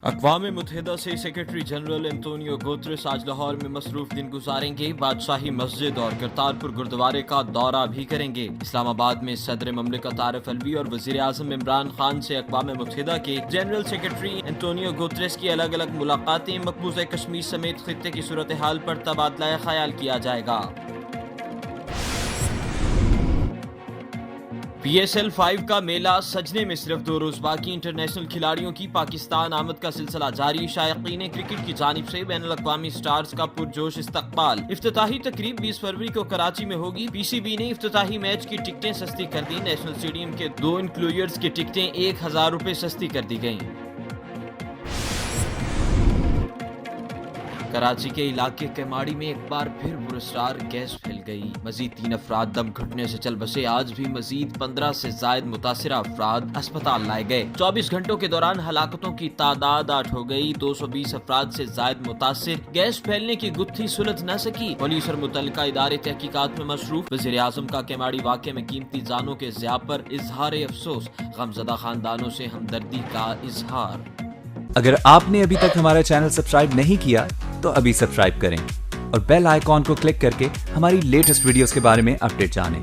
अक़वाम मुत्तहिदा से secretary general Antonio Guterres आज लाहौर में मसरूफ दिन गुजारेंगे। बादशाही मस्जिद और करतारपुर गुरुद्वारे का दौरा भी करेंगे। इस्लामाबाद में सदर ममलिकत आरिफ अलवी और वज़ीर आज़म इमरान खान से अक़वाम मुत्तहिदा के जनरल सेक्रेटरी एंटोनियो गुतरेस की अलग अलग मुलाकातें, मकबूजा कश्मीर समेत खित्ते की सूरत हाल पर तबादला ख्याल किया जाएगा। PSL 5 का मेला सजने में सिर्फ 2 रोज बाकी। इंटरनेशनल खिलाड़ियों की पाकिस्तान आमद का सिलसिला जारी। शायकीन क्रिकेट की जानिब से बैनुल अक़वामी स्टार्स का पुरजोश इस्तकबाल। इफ्तिताही तकरीब 20 फरवरी को कराची में होगी। PCB ने इफ्तिताही मैच की टिकटें सस्ती कर दी। नेशनल स्टेडियम के 2 इंक्लूजर्स की टिकटें 1000 रुपए सस्ती कर दी गयी। कराची के इलाके केमाड़ी में एक बार फिर पुरस्कार गैस फैल गई। मजीद 3 अफराद दम घुटने से चल बसे। आज भी मजीद 15 से जायद मुतासिरा अफराद अस्पताल लाए गए। 24 घंटों के दौरान हलाकतों की तादाद 8 हो गई। 220 अफराद से जायद मुतासिर। गैस फैलने की गुत्थी सुलझ न सकी। पुलिस और मुतल्लिका इदारे तहकीकात में मसरूफ। वज़ीर आज़म का केमाड़ी वाक़े में कीमती जानों के ज़िया पर इजहार अफसोस। गमज़दा खानदानों से हमदर्दी का इजहार। अगर आपने अभी तक हमारा चैनल सब्सक्राइब नहीं किया तो अभी सब्सक्राइब करें और बेल आइकॉन को क्लिक करके हमारी लेटेस्ट वीडियोस के बारे में अपडेट जानें।